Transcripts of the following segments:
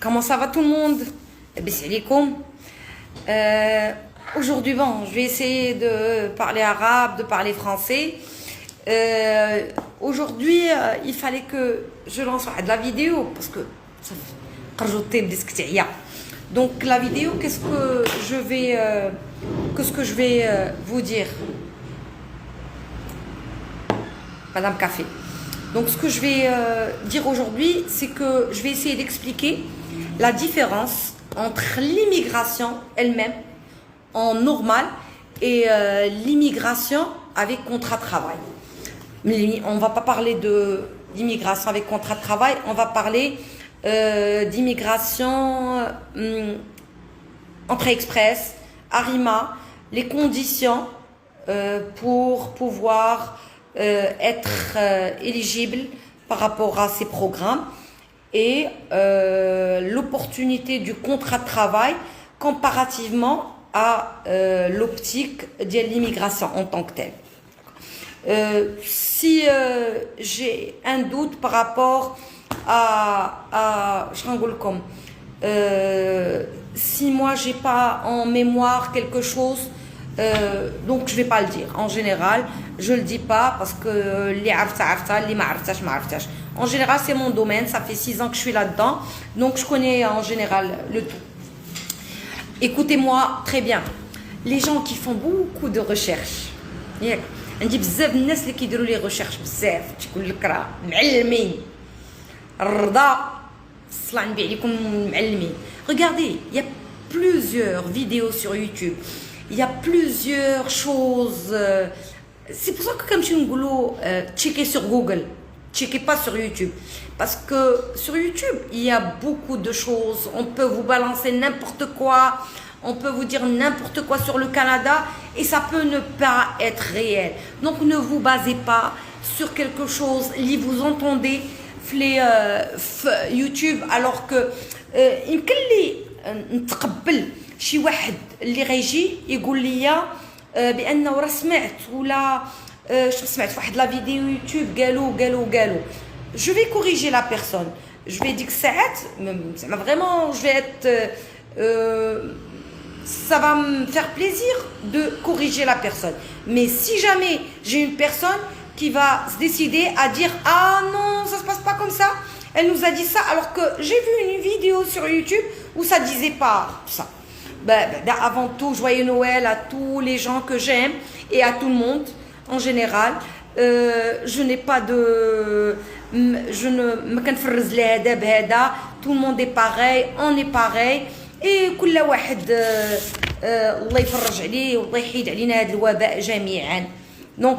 Comment ça va tout le monde? Bismillah. Aujourd'hui, bon, je vais essayer de parler arabe, de parler français. Aujourd'hui, il fallait que je lance de la vidéo parce que ça fait. Donc la vidéo, qu'est-ce que je vais vous dire, Madame Café. Donc ce que je vais dire aujourd'hui, c'est que je vais essayer d'expliquer la différence entre l'immigration elle-même en normal et l'immigration avec contrat de travail. Mais on ne va pas parler d'immigration avec contrat de travail, on va parler d'immigration entrée express, ARIMA, les conditions pour pouvoir être éligible par rapport à ces programmes et l'opportunité du contrat de travail comparativement à l'optique de l'immigration en tant que telle. Si j'ai un doute par rapport à si moi j'ai pas en mémoire quelque chose, donc je vais pas le dire. En général, je le dis pas parce que en général c'est mon domaine, ça fait 6 ans que je suis là-dedans, donc je connais en général le tout. Écoutez-moi très bien, les gens qui font beaucoup de recherches, عندي بزاف الناس اللي كيديروا لي ريشيرش بزاف تيقول لك راه معلمين الرضا الصلاة نبي عليكم معلمين. Regardez, il y a plusieurs vidéos sur YouTube, il y a plusieurs choses, c'est pour ça que comme je نقولوا checker sur Google, checkez pas sur YouTube, parce que sur YouTube il y a beaucoup de choses, on peut vous balancer n'importe quoi, on peut vous dire n'importe quoi sur le Canada et ça peut ne pas être réel. Donc ne vous basez pas sur quelque chose que vous entendez sur YouTube alors que يمكن لي نتقبل شي واحد اللي غيجي يقول لي بانه راه سمعت ولا سمعت واحد لا فيديو يوتيوب قالوا. Je vais corriger la personne. Je vais dire que ça vraiment je vais être ça va me faire plaisir de corriger la personne. Mais si jamais j'ai une personne qui va se décider à dire « Ah non, ça se passe pas comme ça, elle nous a dit ça alors que j'ai vu une vidéo sur YouTube où ça disait pas ça. » Avant tout, joyeux Noël à tous les gens que j'aime et à tout le monde en général. Je n'ai pas de... Je ne me كنفرز لهذا بهذا. Tout le monde est pareil, on est pareil. Et كل واحد الله يفرج عليه والله يحيد علينا هذا الوباء جميعا. Donc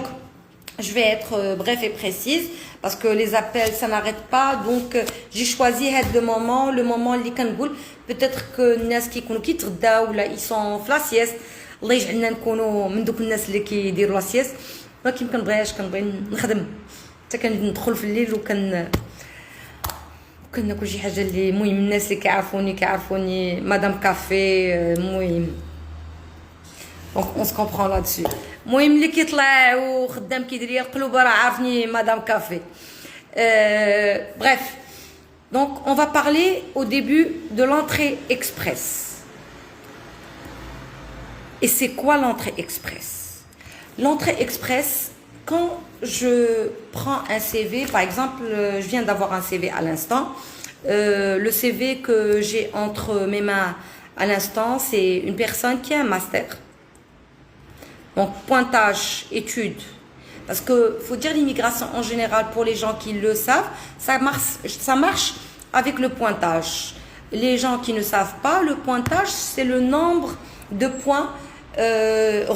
je vais être bref et précise parce que les appels ça n'arrête pas, donc j'ai choisi le moment اللي كنقول peut-être que الناس كيكونوا كيتغداو ولا ils sont في لا sieste. الله يجعلنا نكونوا من دوك الناس اللي كيديروا لا sieste. ولكن كنبغي نخدم حتى كندخل في الليل كناكل شي حاجه اللي المهم الناس اللي كيعرفوني مدام كافي المهم دونك اون سو كومبرون لا دسي. المهم اللي كيطلع وخدام كيدير ليا القلوب راه عارفني مدام كافي. Bref, donc on va parler au début de l'entrée express. Et c'est quoi l'entrée express? L'entrée express, quand je prends un CV, par exemple, je viens d'avoir un CV à l'instant. Le CV que j'ai entre mes mains à l'instant, c'est une personne qui a un master. Donc, pointage, études. Parce que, faut dire l'immigration en général, pour les gens qui le savent, ça marche avec le pointage. Les gens qui ne savent pas, le pointage, c'est le nombre de points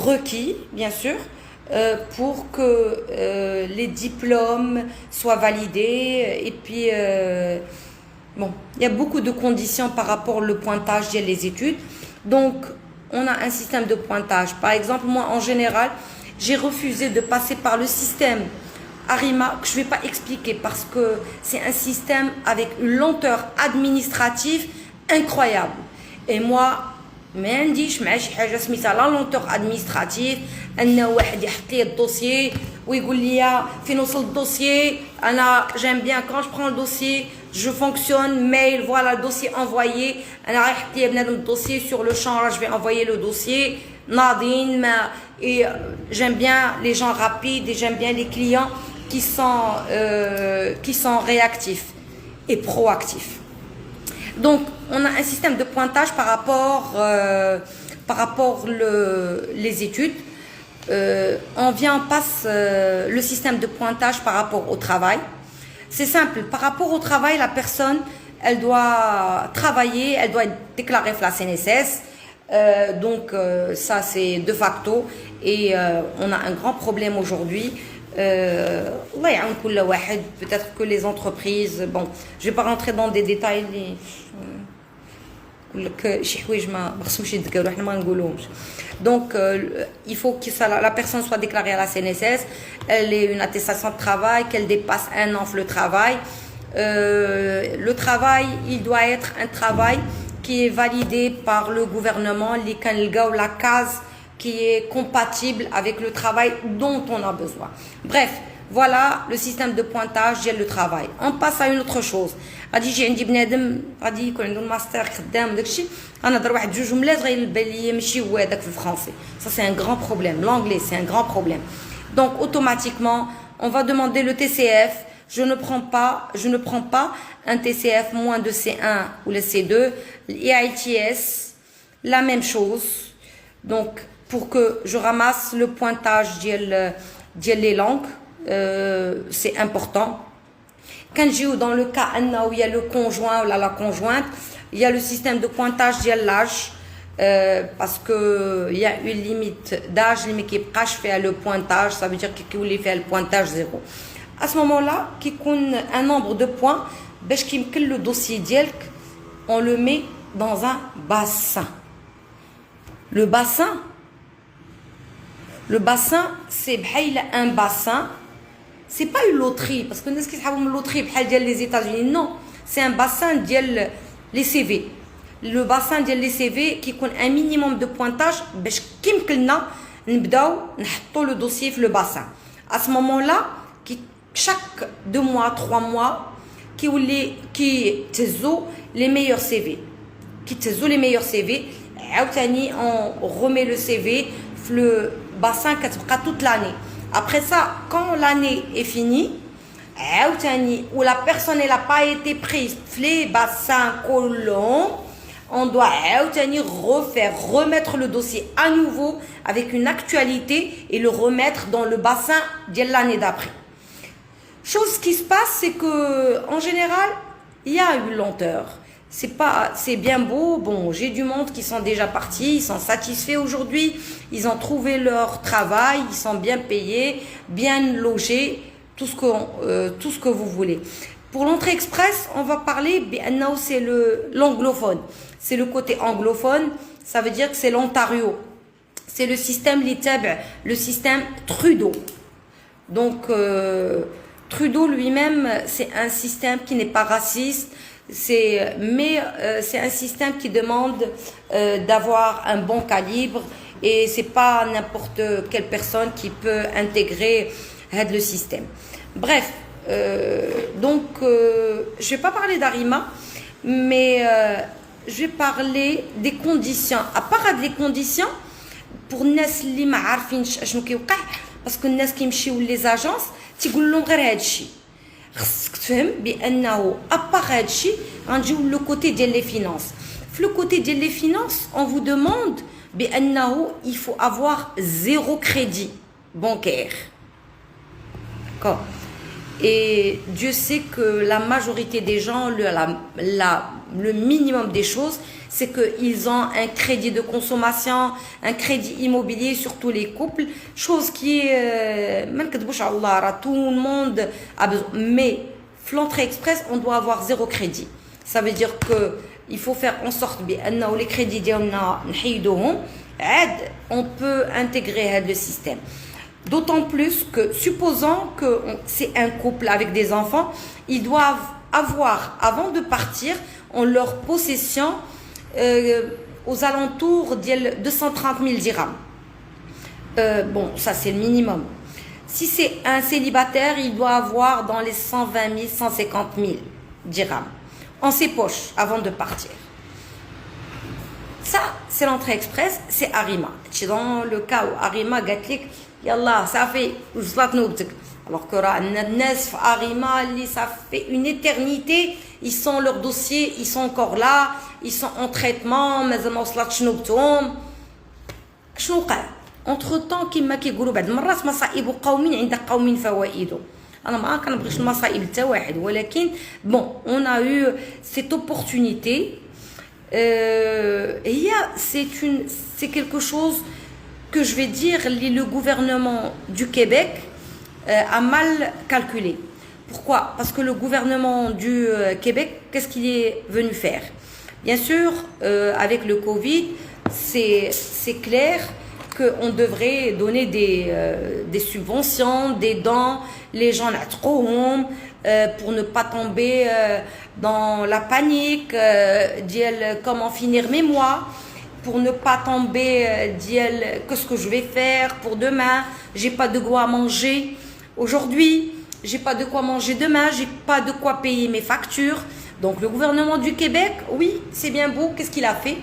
requis, bien sûr, pour que les diplômes soient validés. Et puis, bon, il y a beaucoup de conditions par rapport au pointage des études. Donc, on a un système de pointage. Par exemple, moi, en général, j'ai refusé de passer par le système ARIMA, que je ne vais pas expliquer parce que c'est un système avec une lenteur administrative incroyable. Et moi, ما عنديش مع شي حاجه سميتها لا لونتور ادمينستراتيف ان واحد يحط لي الدوسيي ويقول لي في نوصل الدوسيي انا j'aime bien quand je prends le dossier je fonctionne mail voilà le dossier envoyé انا رايح لي بنادم الدوسيي sur le champ je vais envoyer le dossier ناضين ما et j'aime bien les gens rapides et j'aime bien les clients qui sont réactifs et proactifs. Donc on a un système de pointage par rapport les études. On passe le système de pointage par rapport au travail. C'est simple, par rapport au travail, la personne, elle doit travailler, elle doit être déclarée la CNSS. Donc ça c'est de facto et on a un grand problème aujourd'hui. Peut-être que les entreprises, bon, je vais pas rentrer dans des détails. Donc il faut que la personne soit déclarée à la CNSS, elle ait une attestation de travail, qu'elle dépasse 1 an le travail. Le travail, il doit être un travail qui est validé par le gouvernement, la case qui est compatible avec le travail dont on a besoin. Bref, voilà le système de pointage de le travail. On passe à une autre chose. غادي يجي عندي بنادم غادي يكون عنده الماستر خدام داكشي غنهضر واحد جوج جملات غيبان ليا ماشي هو هذاك في الفرنسي. Ça c'est un grand problème. L'anglais c'est un grand problème. Donc automatiquement, on va demander le TCF. Je ne prends pas un TCF moins de C1 ou le C2. l'IELTS, la même chose. Donc pour que je ramasse le pointage des langues, c'est important. Quand j'ai dans le cas où il y a le conjoint ou la conjointe, il y a le système de pointage de l'âge, parce que il y a une limite d'âge, limite qui fait le pointage, ça veut dire qu'il voulait faire le pointage 0. À ce moment-là, qui compte un nombre de points, le dossier dielk, on le met dans un bassin. Le bassin, c'est un bassin. C'est pas une loterie, parce que nous qui savons une loterie les États-Unis, non. C'est un bassin les CV. Le bassin les CV qui compte un minimum de pointage, nous le dossier dans le bassin. À ce moment-là, chaque 2 mois, 3 mois, qui les meilleurs CV. Les meilleurs CV. On remet le CV dans le bassin toute l'année. Après ça, quand l'année est finie, où la personne n'a pas été prise, les bassins colons, on doit remettre le dossier à nouveau avec une actualité et le remettre dans le bassin de l'année d'après. Chose qui se passe, c'est que en général, il y a une lenteur. C'est bien beau. Bon, j'ai du monde qui sont déjà partis, ils sont satisfaits aujourd'hui, ils ont trouvé leur travail, ils sont bien payés, bien logés, tout ce que vous voulez. Pour l'entrée express, on va parler, c'est l'anglophone. C'est le côté anglophone, ça veut dire que c'est l'Ontario. C'est le système le système Trudeau. Donc, Trudeau lui-même, c'est un système qui n'est pas raciste. Mais c'est un système qui demande d'avoir un bon calibre et c'est pas n'importe quelle personne qui peut intégrer le système. Bref, donc je vais pas parler d'Arima, mais je vais parler des conditions. À part des conditions, pour الناس اللي ما عارفينش اشنو كيوقع باسكو الناس كيمشيو les agences تيقول لهم غير هذا الشيء. خصك تفهم بانه ابار هادشي غنجيو لو كوتي ديال لي فينانس. في لو كوتي ديال لي فينانس on vous demande بانه il faut avoir 0 crédit bancaire. D'accord. Et Dieu sait que la majorité des gens, le minimum des choses, c'est qu'ils ont un crédit de consommation, un crédit immobilier, surtout les couples, chose qui est, tout le monde a besoin. Mais, l'entrée express, on doit avoir 0 crédit. Ça veut dire qu'il faut faire en sorte que les crédits, on peut intégrer le système. D'autant plus que, supposons que c'est un couple avec des enfants, ils doivent avoir, avant de partir, en leur possession, aux alentours de 230 000 dirhams. Bon, ça c'est le minimum. Si c'est un célibataire, il doit avoir dans les 120 000, 150 000 dirhams en ses poches avant de partir. Ça, c'est l'entrée express, c'est Arima. C'est dans le cas où Arima gatlik, yallah, ça fait, alors que Arima, ça fait une éternité, ils sont leur dossier, ils sont encore là, ils sont en traitement, mais entre-temps, كما كيقولوا بعض المرات مصائب قوم عند قوم فوائد. انا ما كنبغيش المصائب حتى واحد ولكن bon, on a eu cette opportunité. C'est quelque chose que je vais dire, le gouvernement du Québec a mal calculé. Pourquoi? Parce que le gouvernement du Québec, qu'est-ce qu'il est venu faire? Bien sûr, avec le Covid, c'est clair qu'on devrait donner des subventions, des dons, les gens pour ne pas tomber dans la panique, comment finir mes mois, pour ne pas tomber, qu'est-ce que je vais faire pour demain, j'ai pas de quoi manger aujourd'hui, j'ai pas de quoi manger demain, j'ai pas de quoi payer mes factures. Donc le gouvernement du Québec, oui, c'est bien beau, qu'est-ce qu'il a fait?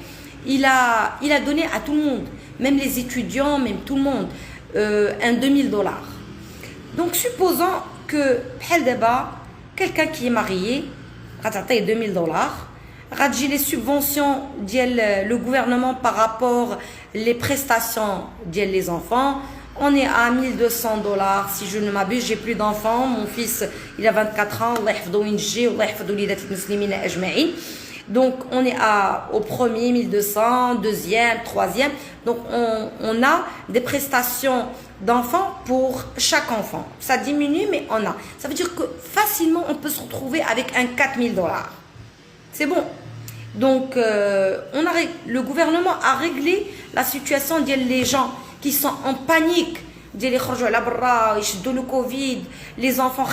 Il a donné à tout le monde, même les étudiants, même tout le monde, un $2000. Donc supposons que quelqu'un qui est marié, a $2000, radji les subventions le gouvernement par rapport les prestations les enfants, on est à $1200 si je ne m'abuse, j'ai plus d'enfants, mon fils il a 24 ans, Allah yahfadou winji, Allah yahfadou lidat muslimina ajma'in. Donc on est au premier 1200, deuxième, troisième. Donc on a des prestations d'enfants pour chaque enfant. Ça diminue mais on a. Ça veut dire que facilement on peut se retrouver avec un $4000. C'est bon. Donc le gouvernement a réglé la situation des gens qui sont en panique. Le Covid, les enfants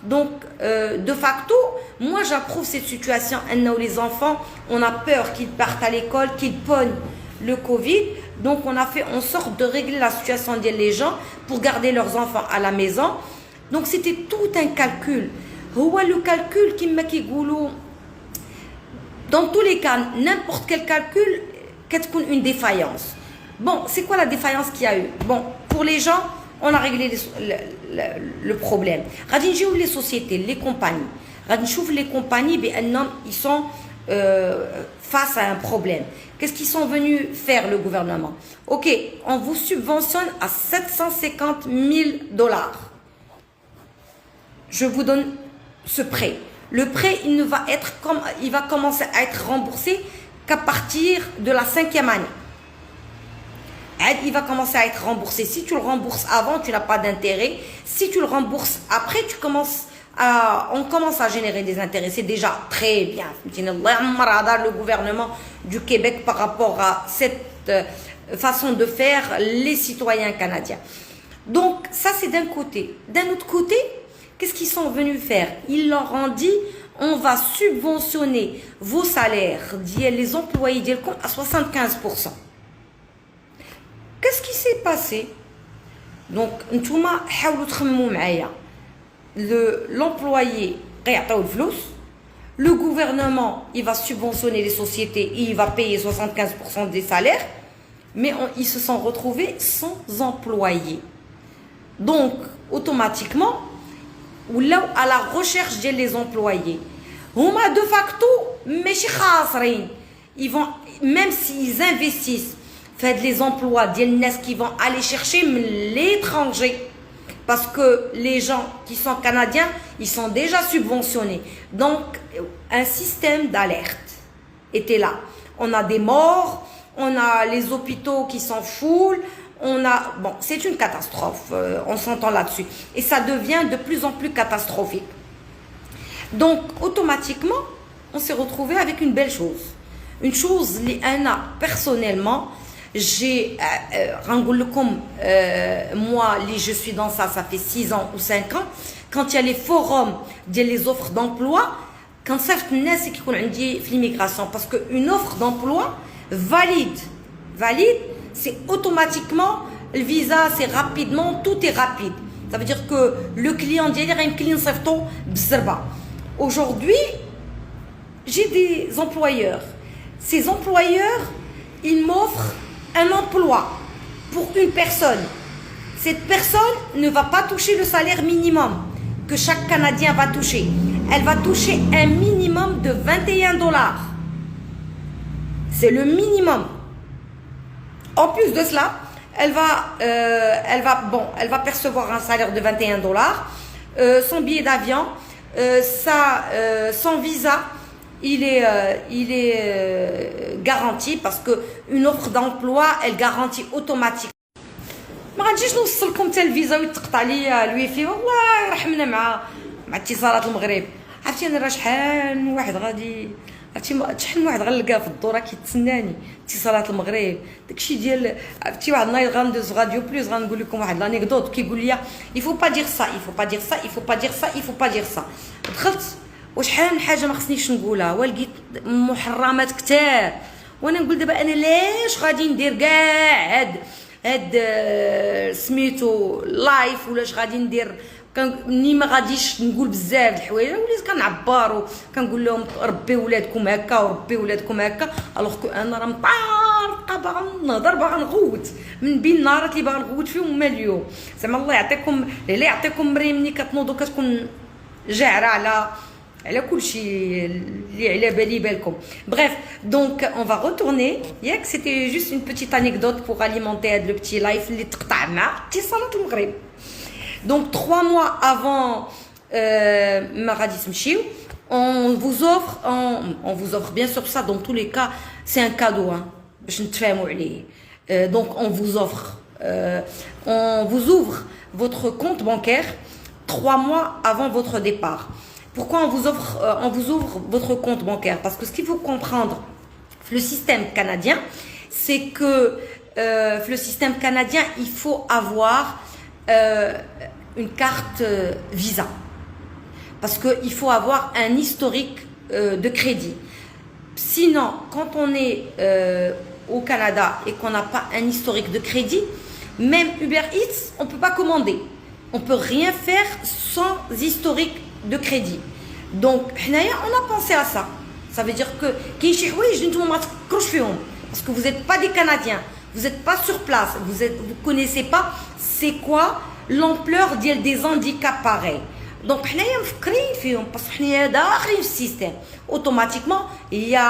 donc de facto moi j'approuve cette situation. Les enfants, on a peur qu'ils partent à l'école, qu'ils pognent le Covid, donc on a fait en sorte de régler la situation des gens pour garder leurs enfants à la maison. Donc c'était tout un calcul. Le calcul qui m'a dans tous les cas, n'importe quel calcul, qu'est-ce une défaillance. Bon, c'est quoi la défaillance qu'il y a eu? Bon, pour les gens, on a réglé le problème. Radinjou les sociétés, les compagnies. Radinjou les compagnies, ils sont face à un problème. Qu'est-ce qu'ils sont venus faire le gouvernement? Ok, on vous subventionne à $750 000. Je vous donne ce prêt. Le prêt, il va commencer à être remboursé qu'à partir de la 5e année. Il va commencer à être remboursé. Si tu le rembourses avant, tu n'as pas d'intérêt. Si tu le rembourses après, on commence à générer des intérêts. C'est déjà très bien. Le gouvernement du Québec par rapport à cette façon de faire les citoyens canadiens. Donc ça c'est d'un côté. D'un autre côté, qu'est-ce qu'ils sont venus faire? Ils leur ont dit, on va subventionner vos salaires, les employés à 75%. Qu'est-ce qui s'est passé? Donc, l'employé, le gouvernement, il va subventionner les sociétés et il va payer 75% des salaires, mais ils se sont retrouvés sans employés. Donc, automatiquement, ou là à la recherche des employés, de facto, ils vont, même s'ils investissent, faites les emplois qui vont aller chercher l'étranger. Parce que les gens qui sont canadiens, ils sont déjà subventionnés. Donc, un système d'alerte était là. On a des morts, on a les hôpitaux qui sont full, bon, c'est une catastrophe, on s'entend là-dessus. Et ça devient de plus en plus catastrophique. Donc, automatiquement, on s'est retrouvé avec une belle chose. Une chose, personnellement, moi, je suis dans ça fait 6 ans ou 5 ans. Quand il y a les forums, les offres d'emploi, quand ça c'est qui l'immigration, parce qu'une offre d'emploi valide, c'est automatiquement le visa c'est rapidement, tout est rapide. Ça veut dire que le client dit aujourd'hui, j'ai des employeurs. Ces employeurs, ils m'offrent un emploi pour une personne. Cette personne ne va pas toucher le salaire minimum que chaque Canadien va toucher. Elle va toucher un minimum de 21 $. C'est le minimum. En plus de cela, elle va percevoir un salaire de 21 $, son billet d'avion, son visa, il est garanti parce qu'une offre d'emploi, elle garantit automatiquement. ما غاديش نوصل لكم حتى الفيزا ويتقطع لي الويفي والله رحمنا مع اتصالات المغرب. عرفتي انا راه شحال من واحد غادي، عرفتي شحال من واحد غنلقاه في الدوره كيتسناني اتصالات المغرب داكشي ديال. عرفتي واحد النهار غندوز راديو بلوس غنقول لكم واحد لانيكدوت كيقول لي يفو با دير سا يفو با دير سا يفو با دير سا يفو با دير سا. دخلت وشحال من حاجه ما خصنيش نقولها ولقيت محرمات كتار، وانا نقول دابا انا لاش غادي ندير كاع هاد سميتو لايف ولاش غادي ندير مني ما غاديش نقول بزاف د الحوايج. وليت كنعبر وكنقول لهم ربي ولادكم هكا وربي ولادكم هكا، الوغ كو انا راه مطارقه باغا نهضر باغا نغوت من بين النهارات اللي باغا نغوت فيهم هما اليوم. زعما الله يعطيكم مريم ملي كتنوضوا كتكون جاعره على كل شيء اللي على بالكم. Bref, donc on va retourner. C'était juste une petite anecdote pour alimenter le petit live اللي تقطع مع اتصالات المغرب. Donc 3 mois avant ما غادي تمشيو on vous offre bien sûr ça. Dans tous les cas c'est un cadeau باش نتفاهموا عليه. Donc on vous ouvre votre compte bancaire 3 mois avant votre départ. Pourquoi on vous ouvre votre compte bancaire? Parce que ce qu'il faut comprendre, le système canadien, c'est que le système canadien, il faut avoir une carte Visa. Parce qu'il faut avoir un historique de crédit. Sinon, quand on est au Canada et qu'on n'a pas un historique de crédit, même Uber Eats, on ne peut pas commander. On ne peut rien faire sans historique de crédit. Donc on a pensé à ça. Ça veut dire que parce que vous n'êtes pas des Canadiens, vous n'êtes pas sur place, vous connaissez pas c'est quoi l'ampleur des handicaps pareils. Donc parce que dans le système automatiquement il y a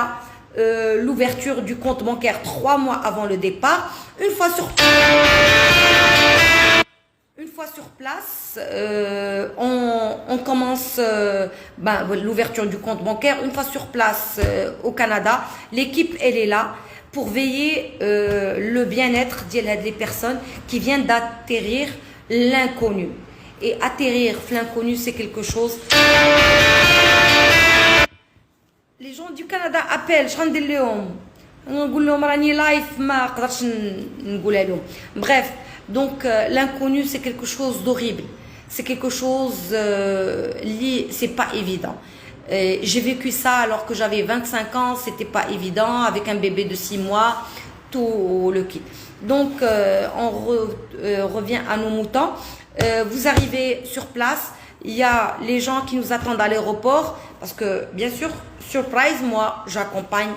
l'ouverture du compte bancaire 3 mois avant le départ. Une fois sur place, on commence l'ouverture du compte bancaire. Une fois sur place au Canada, l'équipe elle est là pour veiller le bien-être des personnes qui viennent d'atterrir l'inconnu. Et atterrir l'inconnu, c'est quelque chose. Les gens du Canada appellent, je rendais l'homme. نقول لهم راني لايف ما قدرتش نقولها لهم. Bref, donc l'inconnu c'est quelque chose d'horrible, c'est quelque chose c'est pas évident. J'ai vécu ça alors que j'avais 25 ans, c'était pas évident avec un bébé de 6 mois, tout le kit. Donc on revient à nos moutons. Vous arrivez sur place, il y a les gens qui nous attendent à l'aéroport parce que bien sûr, surprise, moi j'accompagne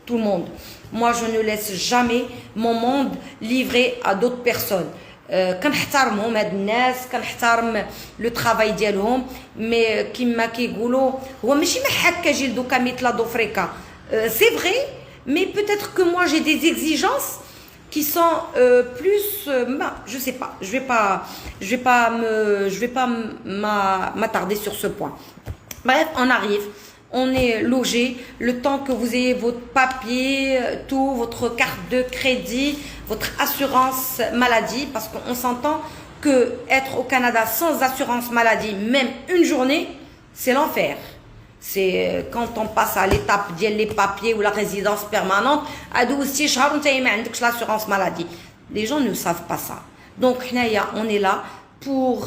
tout le monde. Moi, je ne laisse jamais mon monde livré à d'autres personnes. كنحترمهم هاد الناس، كنحترم لو ترافاي ديالهم، مي كيما كيقولوا هو ماشي محك جلدو كمثل دوفريكا. C'est vrai, mais peut-être que moi j'ai des exigences qui sont plus je sais pas, je vais pas m'attarder sur ce point. Bref, on arrive. On est logé, le temps que vous ayez votre papier, tout, votre carte de crédit, votre assurance maladie, parce qu'on s'entend que être au Canada sans assurance maladie, même une journée, c'est l'enfer. C'est quand on passe à l'étape des papiers ou la résidence permanente, à 12 l'assurance maladie. Les gens ne savent pas ça. Donc, on est là pour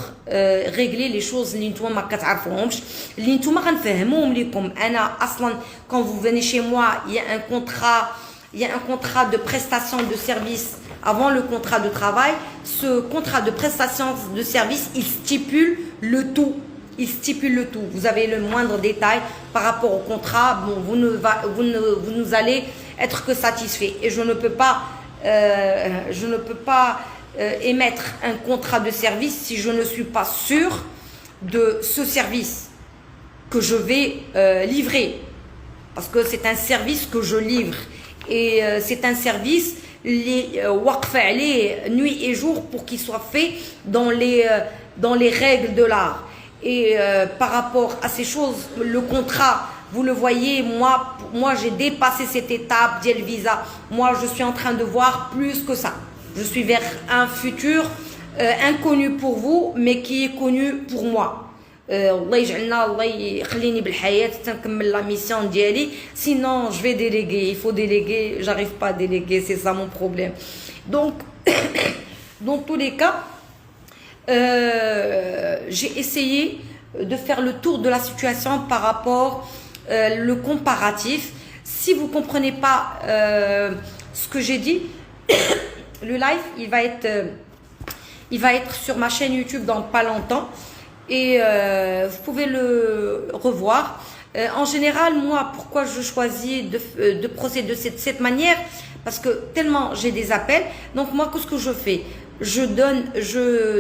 régler les choses اللي نتوما ما كتعرفوهمش اللي نتوما غنفهموهم لكم. انا اصلا quand vous venez chez moi il y a un contrat de prestation de service avant le contrat de travail, ce contrat de prestation de service, il stipule le tout. Il stipule le tout. Vous avez le moindre détail par rapport au contrat. Bon, vous ne allez être que satisfait. Et je ne peux pas émettre un contrat de service si je ne suis pas sûr de ce service que je vais livrer. Parce que c'est un service que je livre. Et c'est un service nuit et jour pour qu'il soit fait dans les règles de l'art. Et par rapport à ces choses, le contrat, vous le voyez, moi j'ai dépassé cette étape d'El Visa. Moi, je suis en train de voir plus que ça. Je suis vers un futur inconnu pour vous, mais qui est connu pour moi. الله يجعلنا الله يخليني بالحياة تنكمل la mission ديالي. Sinon, je vais déléguer. Il faut déléguer. J'arrive pas à déléguer. C'est ça mon problème. Donc, dans tous les cas, j'ai essayé de faire le tour de la situation par rapport le comparatif. Si vous comprenez pas ce que j'ai dit, le live il va être sur ma chaîne YouTube dans pas longtemps et vous pouvez le revoir. En général, moi, pourquoi je choisis de procéder de cette manière? Parce que tellement j'ai des appels. Donc moi, qu'est-ce que je fais? Je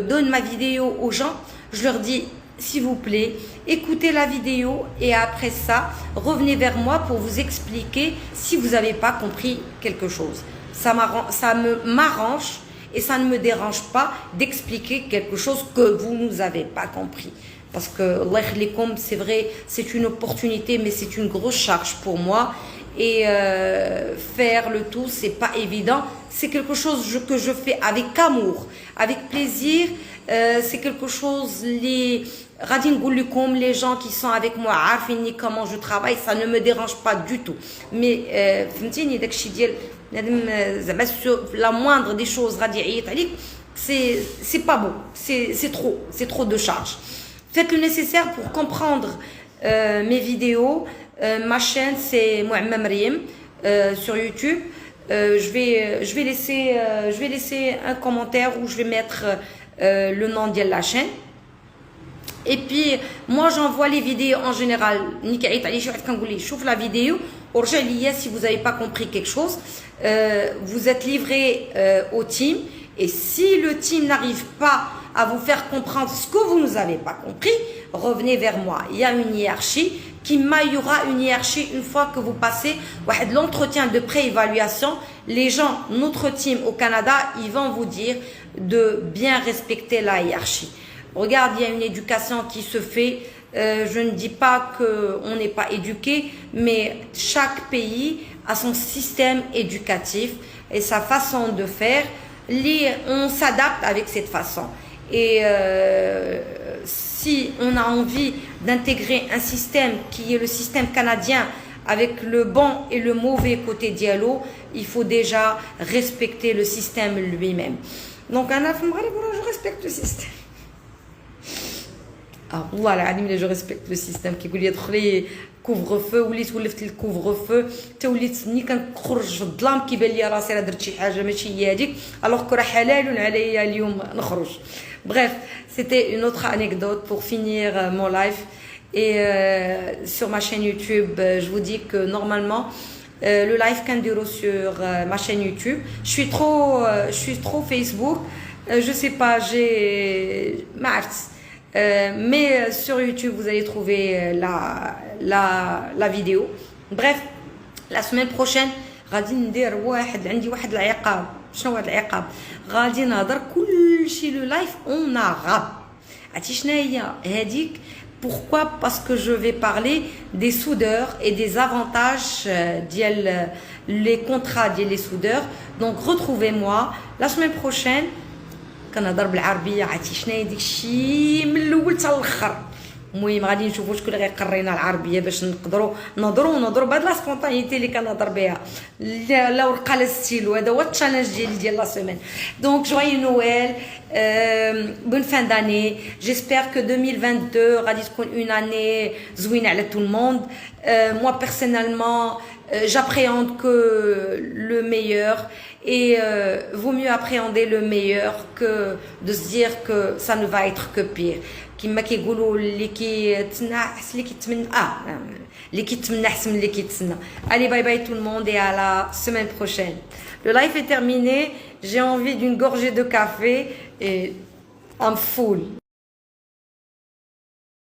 donne ma vidéo aux gens. Je leur dis, s'il vous plaît, écoutez la vidéo et après ça, revenez vers moi pour vous expliquer si vous n'avez pas compris quelque chose. Ça m'arrange et ça ne me dérange pas d'expliquer quelque chose que vous nous avez pas compris. Parce que, Allah yakhlikom, c'est vrai, c'est une opportunité, mais c'est une grosse charge pour moi. Et faire le tout, c'est pas évident. C'est quelque chose que je fais avec amour, avec plaisir. C'est quelque chose, les gens qui sont avec moi, comment je travaille, ça ne me dérange pas du tout. Mais, la moindre des choses, c'est pas bon, c'est trop de charge. Faites le nécessaire pour comprendre mes vidéos. Ma chaîne, c'est Mouamma Mariam sur YouTube. Je vais laisser un commentaire où je vais mettre le nom de la chaîne. Et puis, moi, j'envoie les vidéos en général. Chouf la vidéo. Si vous n'avez pas compris quelque chose, vous êtes livré au team. Et si le team n'arrive pas à vous faire comprendre ce que vous n'avez pas compris, revenez vers moi. Il y a une hiérarchie. Il y aura une hiérarchie une fois que vous passez l'entretien de pré-évaluation. Les gens, notre team au Canada, ils vont vous dire de bien respecter la hiérarchie. Regarde, il y a une éducation qui se fait. Je ne dis pas qu'on n'est pas éduqué, mais chaque pays a son système éducatif et sa façon de faire. On s'adapte avec cette façon. Et si on a envie d'intégrer un système qui est le système canadien avec le bon et le mauvais côté dialogue, il faut déjà respecter le système lui-même. Donc, je respecte le système. Ah, voilà, je respecte le système qui dit que couvre-feu وليت ولفت الكوفر-فeu حتى وليت ملي كنخرج في الظلام كيبان لي راسي راه درت شي حاجه ماشي هي هذيك الوغ كو راه حلال عليا اليوم نخرج. Bref, c'était une autre anecdote pour finir mon live. Et sur ma chaîne YouTube, je vous dis que normalement le live Kandiro sur ma chaîne YouTube, je suis trop Facebook, je sais pas, j'ai mais sur YouTube vous allez trouver la vidéo. Bref, la semaine prochaine غادي ندير عندي واحد العقاب. شنو هاد العقاب؟ غادي نهضر كلشي لو لايف اون عرب. عرفتي شنو هي هذيك؟ Pourquoi? Parce que je vais parler des soudeurs et des avantages les contrats des soudeurs. Donc retrouvez-moi la semaine prochaine. كنهضر بالعربيه. عرفتي شنو هي ديك الشيء من الاول حتى الاخر. المهم غادي نشوفوا شكون اللي غيقرينا العربيه باش نقدروا نهضروا بهاد لا سبونطانيتي اللي كنهضر بها لا ورقه لا ستيلو. هذا هو التشالنج ديال لا سيمين. دونك جوي نويل, bonne fin d'année. J'espère que 2022 غادي تكون une année زوينه على tout le monde. Moi personnellement j'appréhende que le meilleur et vaut mieux appréhender le meilleur que de se dire que ça ne va être que pire. كما كيقولوا اللي كيتنعس اللي كيتمنى اللي كيتمنى احسن من اللي كيتسنى. Allez, bye bye tout le monde et à la semaine prochaine. Le live est terminé, j'ai envie d'une gorgée de café et I'm full.